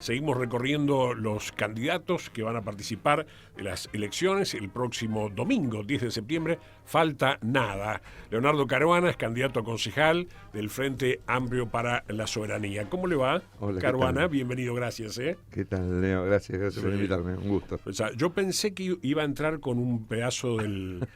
Seguimos recorriendo los candidatos que van a participar de las elecciones el próximo domingo, 10 de septiembre. Falta nada. Leonardo Caruana es candidato a concejal del Frente Amplio para la Soberanía. ¿Cómo le va? Hola, Caruana, bienvenido, gracias. ¿Qué tal, Leo? Gracias por invitarme, un gusto. O sea, yo pensé que iba a entrar con un pedazo del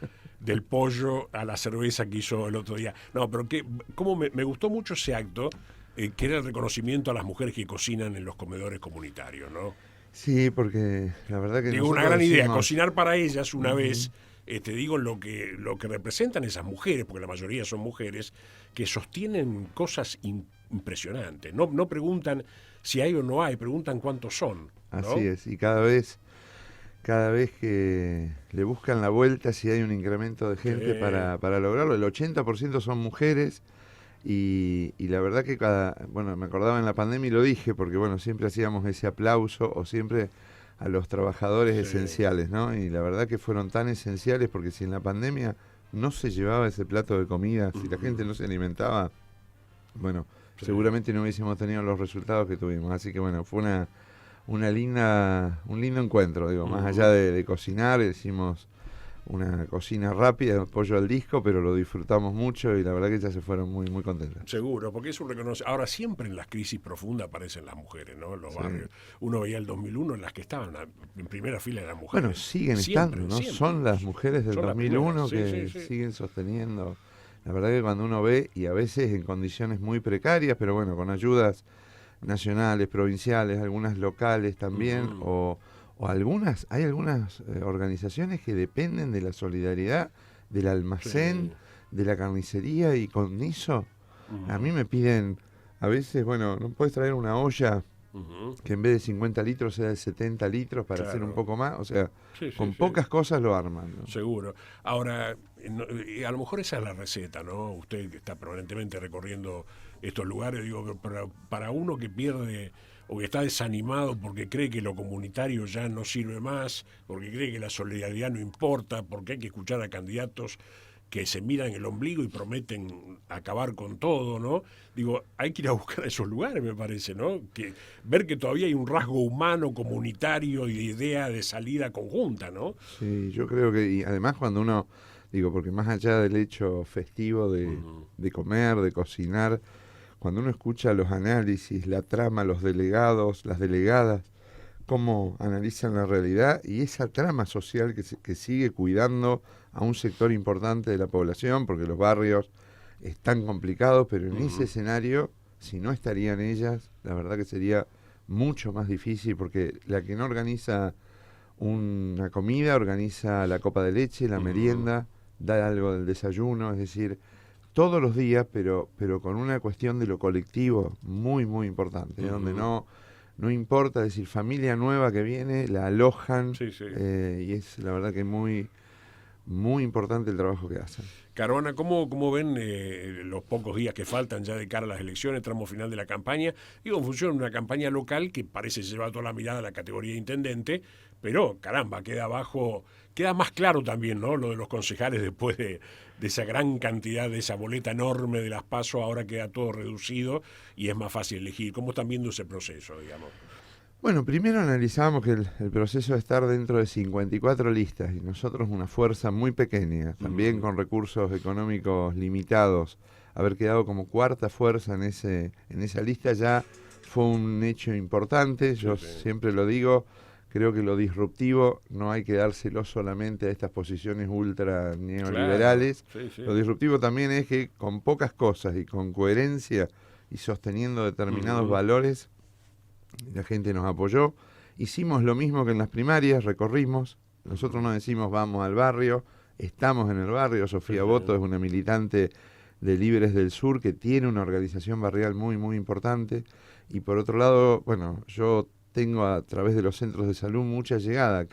pollo a la cerveza que hizo el otro día. No, pero cómo me gustó mucho ese acto, que era el reconocimiento a las mujeres que cocinan en los comedores comunitarios, ¿no? Sí, porque la verdad que Digo, una nosotros gran idea, decimos, cocinar para ellas una vez, te digo lo que representan esas mujeres, porque la mayoría son mujeres, que sostienen cosas impresionantes. No preguntan si hay o no hay, preguntan cuántos son, ¿no? así es, y cada vez que le buscan la vuelta si hay un incremento de gente para lograrlo, el 80% son mujeres. Y la verdad que me acordaba en la pandemia y lo dije, porque bueno, siempre hacíamos ese aplauso o siempre a los trabajadores esenciales, ¿no? Y la verdad que fueron tan esenciales porque si en la pandemia no se llevaba ese plato de comida, si la gente no se alimentaba, bueno, seguramente no hubiésemos tenido los resultados que tuvimos. Así que bueno, fue un lindo encuentro, digo, más allá de cocinar, hicimos una cocina rápida, pollo al disco, pero lo disfrutamos mucho y la verdad que ellas se fueron muy, muy contentas. Seguro, porque es un reconocimiento. Ahora, siempre en las crisis profundas aparecen las mujeres, ¿no? En los barrios. Uno veía el 2001 en las que estaban en primera fila eran mujeres. Bueno, siguen estando, ¿no? Siempre. Son las mujeres del Son 2001 que siguen sosteniendo. La verdad que cuando uno ve, y a veces en condiciones muy precarias, pero bueno, con ayudas nacionales, provinciales, algunas locales también, o hay algunas organizaciones que dependen de la solidaridad del almacén, de la carnicería, y con eso a mí me piden, a veces, bueno, no puedes traer una olla que en vez de 50 litros sea de 70 litros para hacer un poco más, o sea, con pocas cosas lo arman, ¿no? Seguro. Ahora, a lo mejor esa es la receta, ¿no? Usted que está permanentemente recorriendo estos lugares, digo, para uno que pierde o que está desanimado porque cree que lo comunitario ya no sirve más, porque cree que la solidaridad no importa, porque hay que escuchar a candidatos que se miran el ombligo y prometen acabar con todo, ¿no? Digo, hay que ir a buscar esos lugares, me parece, ¿no? Ver que todavía hay un rasgo humano, comunitario y de idea de salida conjunta, ¿no? Sí, yo creo que, y además cuando uno, digo, porque más allá del hecho festivo de comer, de cocinar, cuando uno escucha los análisis, la trama, los delegados, las delegadas, cómo analizan la realidad y esa trama social que sigue cuidando a un sector importante de la población, porque los barrios están complicados, pero en ese escenario, si no estarían ellas, la verdad que sería mucho más difícil, porque la que no organiza una comida, organiza la copa de leche, la merienda, da algo del desayuno, es decir, todos los días, pero con una cuestión de lo colectivo muy, muy importante, donde no importa, es decir, familia nueva que viene, la alojan, y es la verdad que muy, muy importante el trabajo que hacen. Caruana, ¿cómo ven los pocos días que faltan ya de cara a las elecciones, tramo final de la campaña? Digo, en función de una campaña local que parece llevar toda la mirada a la categoría de intendente, pero caramba, queda más claro también, ¿no? Lo de los concejales después de esa gran cantidad, de esa boleta enorme de las PASO, ahora queda todo reducido y es más fácil elegir. ¿Cómo están viendo ese proceso, digamos? Bueno, primero analizamos que el proceso de estar dentro de 54 listas y nosotros una fuerza muy pequeña, también con recursos económicos limitados, haber quedado como cuarta fuerza en esa lista ya fue un hecho importante. Yo siempre lo digo, creo que lo disruptivo no hay que dárselo solamente a estas posiciones ultra neoliberales. Lo disruptivo también es que con pocas cosas y con coherencia y sosteniendo determinados valores, la gente nos apoyó. Hicimos lo mismo que en las primarias, recorrimos. Nosotros no decimos vamos al barrio, estamos en el barrio. Sofía Boto es una militante de Libres del Sur que tiene una organización barrial muy, muy importante. Y por otro lado, bueno, yo tengo a través de los centros de salud mucha llegada a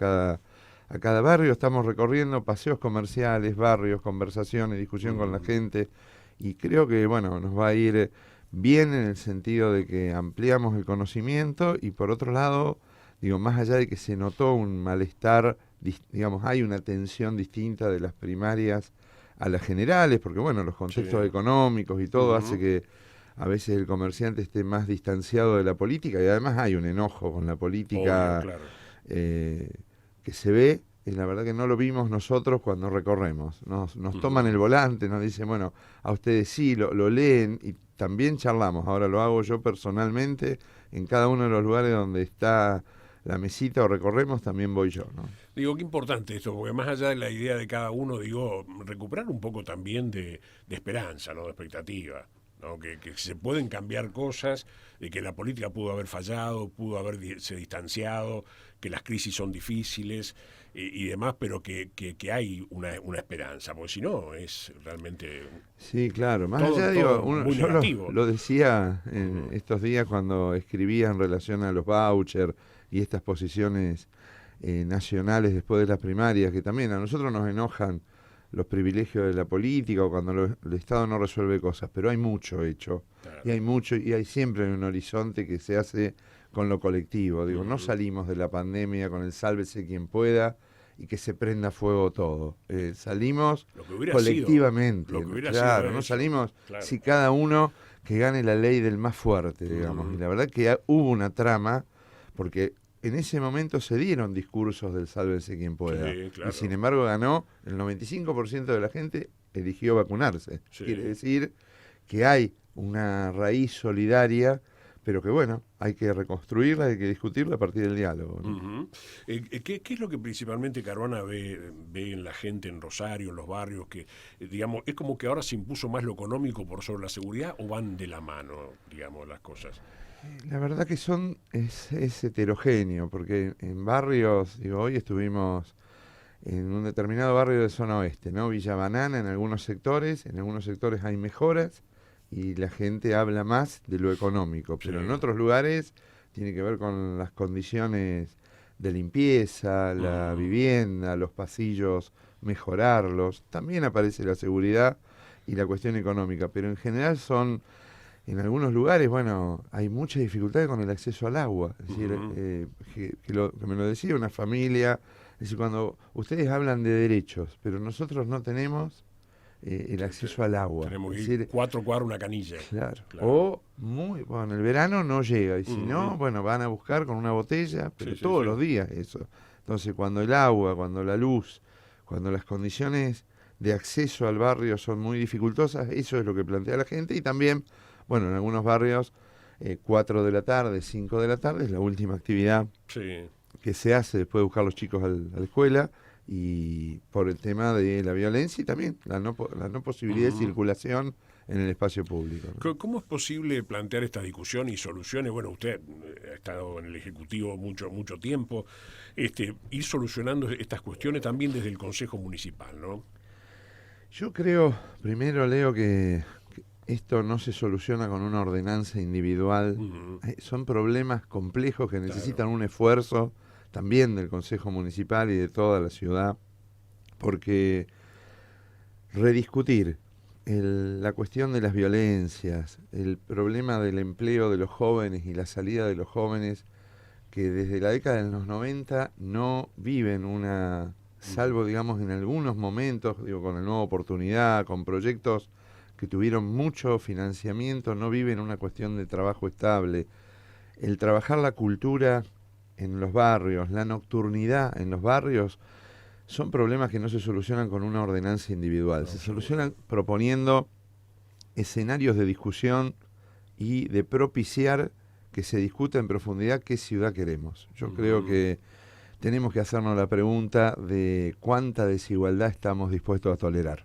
cada barrio. Estamos recorriendo paseos comerciales, barrios, conversaciones, discusión con la gente. Y creo que, bueno, nos va a ir bien en el sentido de que ampliamos el conocimiento y por otro lado, digo, más allá de que se notó un malestar, digamos, hay una tensión distinta de las primarias a las generales, porque bueno, los contextos económicos y todo hace que a veces el comerciante esté más distanciado de la política, y además hay un enojo con la política. Obvio, claro. Que se ve, y la verdad que no lo vimos nosotros cuando recorremos. Nos toman el volante, nos dicen, bueno, a ustedes sí, lo leen, y también charlamos. Ahora lo hago yo personalmente, en cada uno de los lugares donde está la mesita o recorremos, también voy yo, ¿no? Digo, qué importante esto, porque más allá de la idea de cada uno, digo, recuperar un poco también de esperanza, ¿no? De expectativa, ¿no? Que se pueden cambiar cosas, de que la política pudo haber fallado, pudo haberse distanciado, que las crisis son difíciles y demás, pero que hay una esperanza, porque si no es realmente Sí, claro. Más todo, allá, todo digo, muy yo negativo. lo decía en estos días cuando escribía en relación a los vouchers y estas posiciones nacionales después de las primarias, que también a nosotros nos enojan los privilegios de la política o cuando el Estado no resuelve cosas, pero hay mucho hecho, Claro. y hay mucho, y hay siempre un horizonte que se hace con lo colectivo. Digo, no salimos de la pandemia con el sálvese quien pueda y que se prenda fuego todo. Salimos Lo que hubiera colectivamente, sido, lo que hubiera claro, sido no eso, salimos claro. si cada uno que gane la ley del más fuerte, digamos. Y la verdad que hubo una trama, porque en ese momento se dieron discursos del sálvese quien pueda. Sí, claro. Y sin embargo ganó, el 95% de la gente eligió vacunarse. Sí. Quiere decir que hay una raíz solidaria, pero que bueno, hay que reconstruirla, hay que discutirla a partir del diálogo, ¿no? Ujú. ¿Qué es lo que principalmente Caruana ve en la gente en Rosario, en los barrios, que digamos, es como que ahora se impuso más lo económico por sobre la seguridad, o van de la mano, digamos, las cosas? La verdad que es heterogéneo, porque en barrios, digo, hoy estuvimos en un determinado barrio de zona oeste, ¿no? Villa Banana en algunos sectores hay mejoras y la gente habla más de lo económico, pero Sí. en otros lugares tiene que ver con las condiciones de limpieza, la vivienda, los pasillos, mejorarlos. También aparece la seguridad y la cuestión económica, pero en general en algunos lugares, bueno, hay mucha dificultad con el acceso al agua. Es decir, que me lo decía una familia, es decir, cuando ustedes hablan de derechos, pero nosotros no tenemos el acceso al agua. Tenemos Es que ir decir, 4 cuadras una canilla. claro. Claro. O bueno, en el verano no llega, y si no, bueno, van a buscar con una botella, pero Sí, todos sí. los días eso. Entonces, cuando el agua, cuando la luz, cuando las condiciones de acceso al barrio son muy dificultosas, eso es lo que plantea la gente. Y también, bueno, en algunos barrios, 4 de la tarde, 5 de la tarde es la última actividad Sí. que se hace después de buscar a los chicos a la escuela, y por el tema de la violencia y también la no posibilidad de circulación en el espacio público, ¿no? ¿Cómo es posible plantear esta discusión y soluciones? Bueno, usted ha estado en el Ejecutivo mucho tiempo, ir solucionando estas cuestiones también desde el Consejo Municipal, ¿no? Yo creo, primero, Leo, que esto no se soluciona con una ordenanza individual. Son problemas complejos que necesitan un esfuerzo también del Consejo Municipal y de toda la ciudad, porque rediscutir la cuestión de las violencias, el problema del empleo de los jóvenes y la salida de los jóvenes que desde la década de los 90 no viven salvo digamos en algunos momentos, digo, con la nueva oportunidad, con proyectos que tuvieron mucho financiamiento, no viven una cuestión de trabajo estable. El trabajar la cultura en los barrios, la nocturnidad en los barrios, son problemas que no se solucionan con una ordenanza individual. Se solucionan proponiendo escenarios de discusión y de propiciar que se discuta en profundidad qué ciudad queremos. Yo creo que tenemos que hacernos la pregunta de cuánta desigualdad estamos dispuestos a tolerar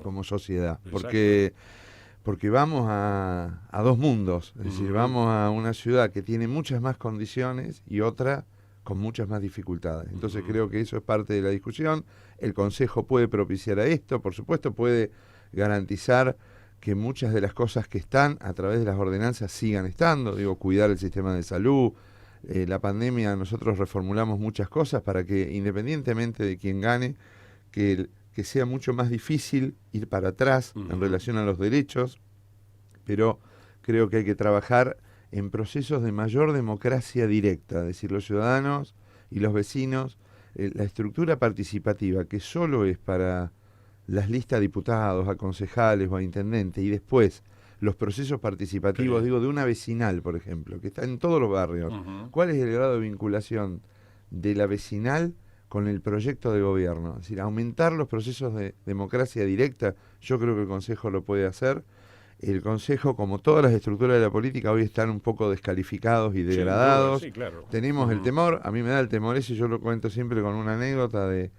como sociedad. Porque vamos a dos mundos, es decir, vamos a una ciudad que tiene muchas más condiciones y otra con muchas más dificultades. Entonces creo que eso es parte de la discusión. El Consejo puede propiciar a esto, por supuesto puede garantizar que muchas de las cosas que están a través de las ordenanzas sigan estando, digo, cuidar el sistema de salud. La pandemia, nosotros reformulamos muchas cosas para que, independientemente de quién gane, que sea mucho más difícil ir para atrás en relación a los derechos, pero creo que hay que trabajar en procesos de mayor democracia directa, es decir, los ciudadanos y los vecinos, la estructura participativa que solo es para las listas de diputados, a concejales o a intendentes, y después los procesos participativos, Sí. digo, de una vecinal, por ejemplo, que está en todos los barrios. ¿Cuál es el grado de vinculación de la vecinal con el proyecto de gobierno? Es decir, aumentar los procesos de democracia directa, yo creo que el Consejo lo puede hacer. El Consejo, como todas las estructuras de la política, hoy están un poco descalificados y Sin duda, degradados. sí, claro. Tenemos el temor, a mí me da el temor ese, yo lo cuento siempre con una anécdota de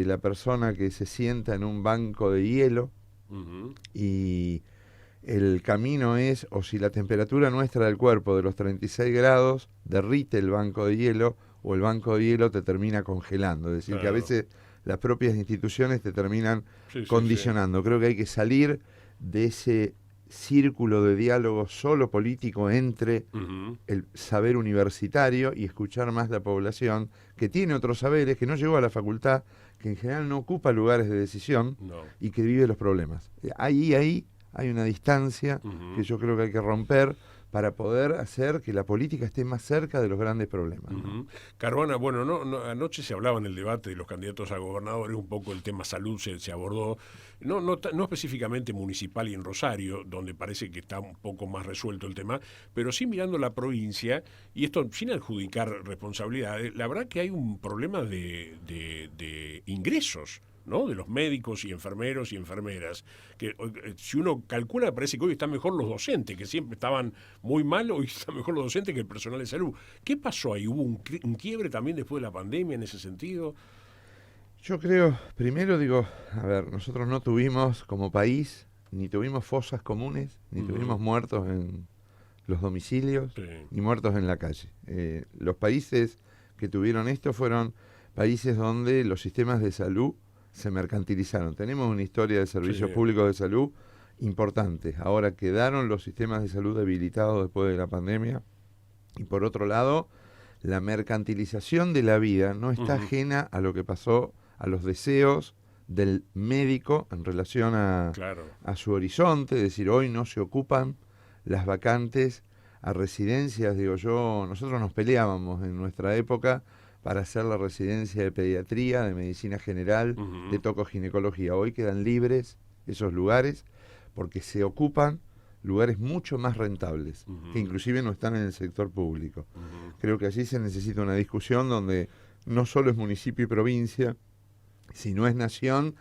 la persona que se sienta en un banco de hielo Ujú. y el camino es, o si la temperatura nuestra del cuerpo de los 36 grados derrite el banco de hielo, o el banco de hielo te termina congelando. Es decir, que a Claro. veces las propias instituciones te terminan Sí, sí, sí. condicionando. Creo que hay que salir de ese círculo de diálogo solo político entre Ujú. el saber universitario y escuchar más la población que tiene otros saberes, que no llegó a la facultad, que en general no ocupa lugares de decisión No. y que vive los problemas. Ahí hay una distancia que Ujú. yo creo que hay que romper para poder hacer que la política esté más cerca de los grandes problemas, ¿no? Ujú. Carbona, bueno, anoche se hablaba en el debate de los candidatos a gobernadores, un poco el tema salud se abordó, no específicamente municipal y en Rosario, donde parece que está un poco más resuelto el tema, pero sí mirando la provincia, y esto sin adjudicar responsabilidades, la verdad que hay un problema de ingresos, ¿no? De los médicos y enfermeros y enfermeras, que si uno calcula parece que hoy están mejor los docentes, que siempre estaban muy mal, hoy están mejor los docentes que el personal de salud. ¿Qué pasó ahí? ¿Hubo un quiebre también después de la pandemia en ese sentido? Yo creo, primero digo, a ver, nosotros no tuvimos como país, ni tuvimos fosas comunes, ni tuvimos muertos en los domicilios, Sí. ni muertos en la calle. Los países que tuvieron esto fueron países donde los sistemas de salud se mercantilizaron. Tenemos una historia de servicios Sí. públicos de salud importantes. Ahora quedaron los sistemas de salud debilitados después de la pandemia. Y por otro lado, la mercantilización de la vida no está Ujú. ajena a lo que pasó, a los deseos del médico en relación Claro. a su horizonte. Es decir, hoy no se ocupan las vacantes a residencias. Digo yo, nosotros nos peleábamos en nuestra época para hacer la residencia de pediatría, de medicina general, Ujú. de tocoginecología. Hoy quedan libres esos lugares porque se ocupan lugares mucho más rentables, que Ujú. inclusive no están en el sector público. Ujú. Creo que allí se necesita una discusión donde no solo es municipio y provincia, sino es nación.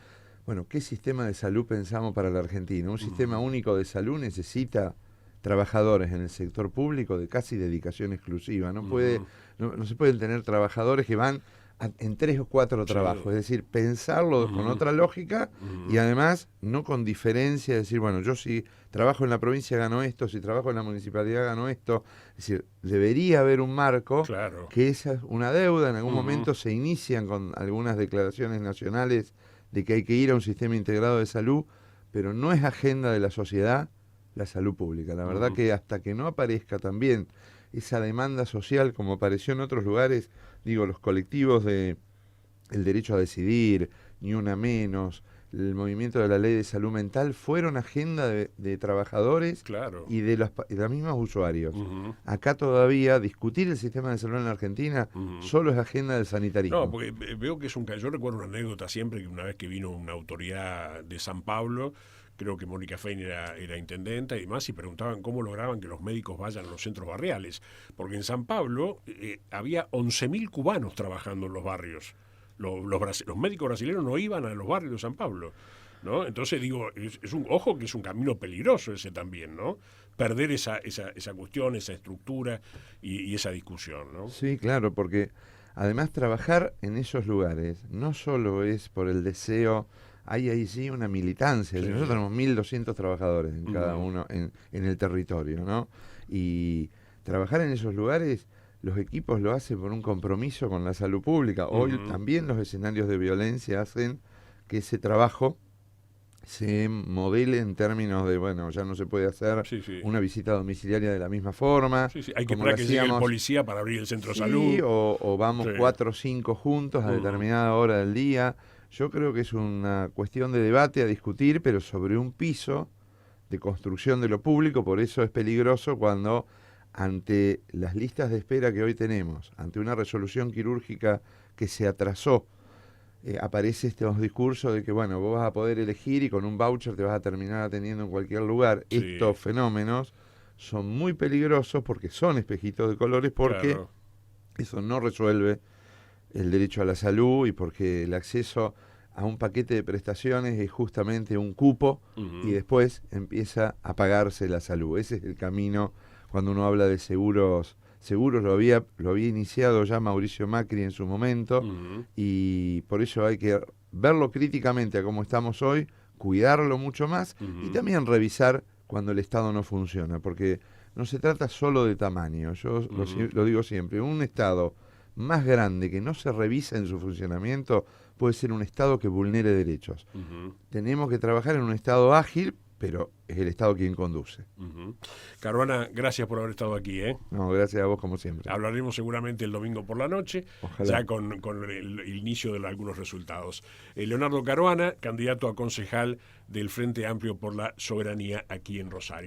Bueno, ¿qué sistema de salud pensamos para la Argentina? Un sistema único de salud necesita trabajadores en el sector público de casi dedicación exclusiva. No se pueden tener trabajadores que van en 3 o 4 Sí. trabajos. Es decir, pensarlo con otra lógica y además no con diferencia. Decir, bueno, yo si trabajo en la provincia gano esto, si trabajo en la municipalidad gano esto. Es decir, debería haber un marco Claro. que esa es una deuda. En algún Ujú. momento se inician con algunas declaraciones nacionales de que hay que ir a un sistema integrado de salud, pero no es agenda de la sociedad la salud pública. La verdad que hasta que no aparezca también esa demanda social como apareció en otros lugares, digo, los colectivos de el derecho a decidir, ni una menos, el movimiento de la ley de salud mental, fueron agenda de trabajadores Claro. y de los mismos usuarios. Ujú. Acá todavía discutir el sistema de salud en la Argentina Ujú. solo es agenda del sanitarismo. No, porque veo que es yo recuerdo una anécdota siempre que una vez que vino una autoridad de San Pablo, creo que Mónica Fein era intendenta y demás, y preguntaban cómo lograban que los médicos vayan a los centros barriales. Porque en San Pablo había 11.000 cubanos trabajando en los barrios. Los médicos brasileños no iban a los barrios de San Pablo, ¿no? Entonces digo, ojo que es un camino peligroso ese también, ¿no? Perder esa cuestión, esa estructura y esa discusión, ¿no? Sí, claro, porque además trabajar en esos lugares no solo es por el deseo, hay ahí sí una militancia. Sí. Nosotros tenemos 1.200 trabajadores en cada Ujú. uno en el territorio, ¿no? Y trabajar en esos lugares, los equipos lo hacen por un compromiso con la salud pública. Hoy también los escenarios de violencia hacen que ese trabajo se modele en términos de, bueno, ya no se puede hacer Sí, sí. una visita domiciliaria de la misma forma. Sí, sí. Hay que como esperar lo que llegue el hacíamos. policía para abrir el centro de Sí, salud. o vamos Sí. 4 o 5 juntos a determinada hora del día. Yo creo que es una cuestión de debate a discutir, pero sobre un piso de construcción de lo público. Por eso es peligroso cuando ante las listas de espera que hoy tenemos, ante una resolución quirúrgica que se atrasó, aparece estos discursos de que, bueno, vos vas a poder elegir y con un voucher te vas a terminar atendiendo en cualquier lugar. Sí. Estos fenómenos son muy peligrosos porque son espejitos de colores, porque Claro. eso no resuelve el derecho a la salud y porque el acceso a un paquete de prestaciones es justamente un cupo y después empieza a pagarse la salud. Ese es el camino cuando uno habla de seguros. Seguros lo había iniciado ya Mauricio Macri en su momento y por eso hay que verlo críticamente a cómo estamos hoy, cuidarlo mucho más y también revisar cuando el Estado no funciona, porque no se trata solo de tamaño. Yo lo digo siempre, un Estado más grande que no se revisa en su funcionamiento puede ser un Estado que vulnere derechos. Tenemos que trabajar en un Estado ágil, pero es el Estado quien conduce. Caruana, gracias por haber estado aquí. No, gracias a vos como siempre. Hablaremos seguramente el domingo por la noche, Ojalá. ya con el inicio de algunos resultados. Leonardo Caruana, candidato a concejal del Frente Amplio por la Soberanía aquí en Rosario.